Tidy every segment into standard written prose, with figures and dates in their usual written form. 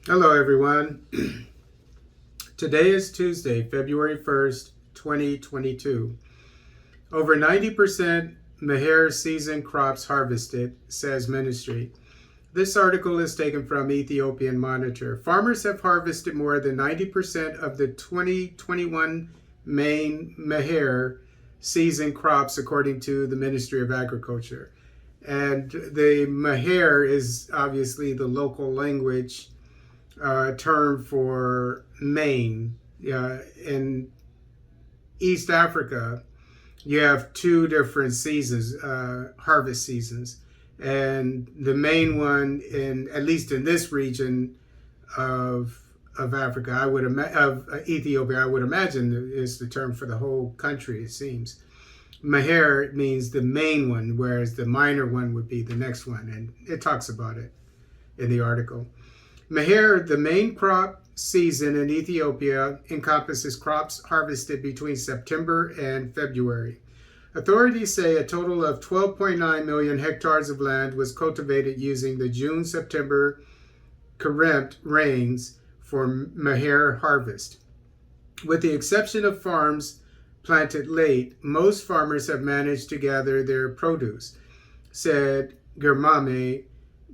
Hello, everyone. Today is Tuesday, February 1st, 2022. Over 90% Meher season crops harvested, says ministry. This article is taken from Ethiopian Monitor. Farmers have harvested more than 90% of the 2021 main Meher season crops, according to the Ministry of Agriculture. And the Meher is obviously the local language term for Maine. In East Africa, you have two different seasons, harvest seasons, and the main one, in at least in this region of Africa, of Ethiopia, I would imagine is the term for the whole country. It seems Meher means the main one, whereas the minor one would be the next one, and it talks about it in the article. Meher, the main crop season in Ethiopia, encompasses crops harvested between September and February. Authorities say a total of 12.9 million hectares of land was cultivated using the June-September current rains for Meher harvest. With the exception of farms planted late, most farmers have managed to gather their produce, said Germame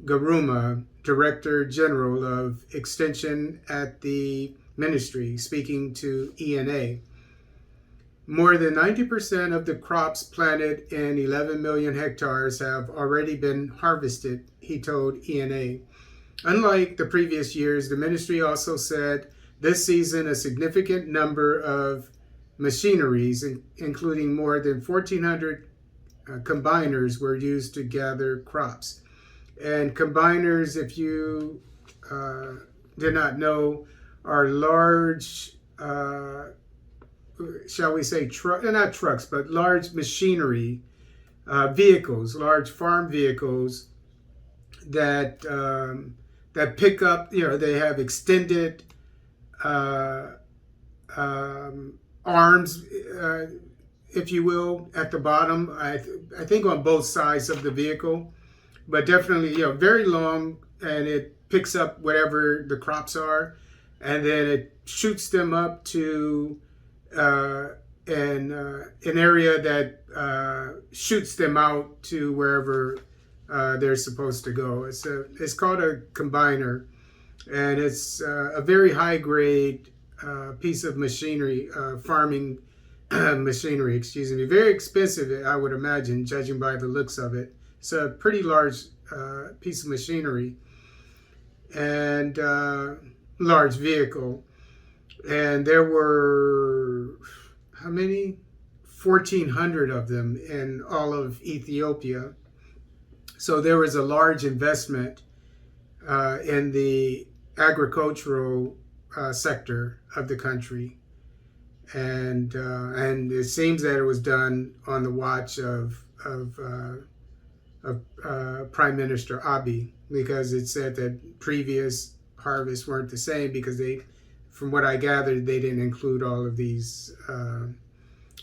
Garuma, Director General of Extension at the Ministry, speaking to ENA. More than 90% of the crops planted in 11 million hectares have already been harvested, he told ENA. Unlike the previous years, the ministry also said this season a significant number of machineries, including more than 1,400 combiners, were used to gather crops. And combiners, if you did not know, are large, shall we say, not trucks, but large machinery vehicles, large farm vehicles that that pick up. They have extended arms, if you will, at the bottom. I think on both sides of the vehicle. But definitely, very long, and it picks up whatever the crops are, and then it shoots them up to an area that shoots them out to wherever they're supposed to go. It's called a combiner, and it's a very high grade piece of machinery, farming machinery. Excuse me, very expensive, I would imagine, judging by the looks of it. It's a pretty large piece of machinery and large vehicle. And there were, how many? 1,400 of them in all of Ethiopia. So there was a large investment in the agricultural sector of the country. And it seems that it was done on the watch of Prime Minister Abiy, because it said that previous harvests weren't the same because from what I gathered, they didn't include all of these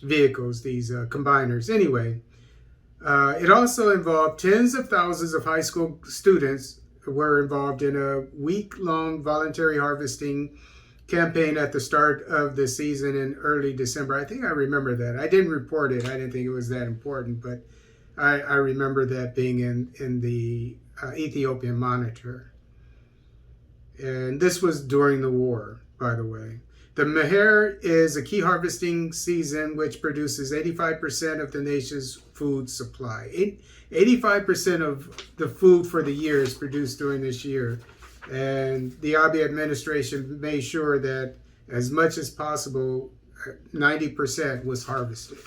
vehicles, these combiners. Anyway, it also involved tens of thousands of high school students who were involved in a week-long voluntary harvesting campaign at the start of the season in early December. I think I remember that. I didn't report it. I didn't think it was that important, but I remember that being in the Ethiopian Monitor. And this was during the war, by the way. The Meher is a key harvesting season which produces 85% of the nation's food supply. 85% of the food for the year is produced during this year. And the Abiy administration made sure that as much as possible, 90% was harvested.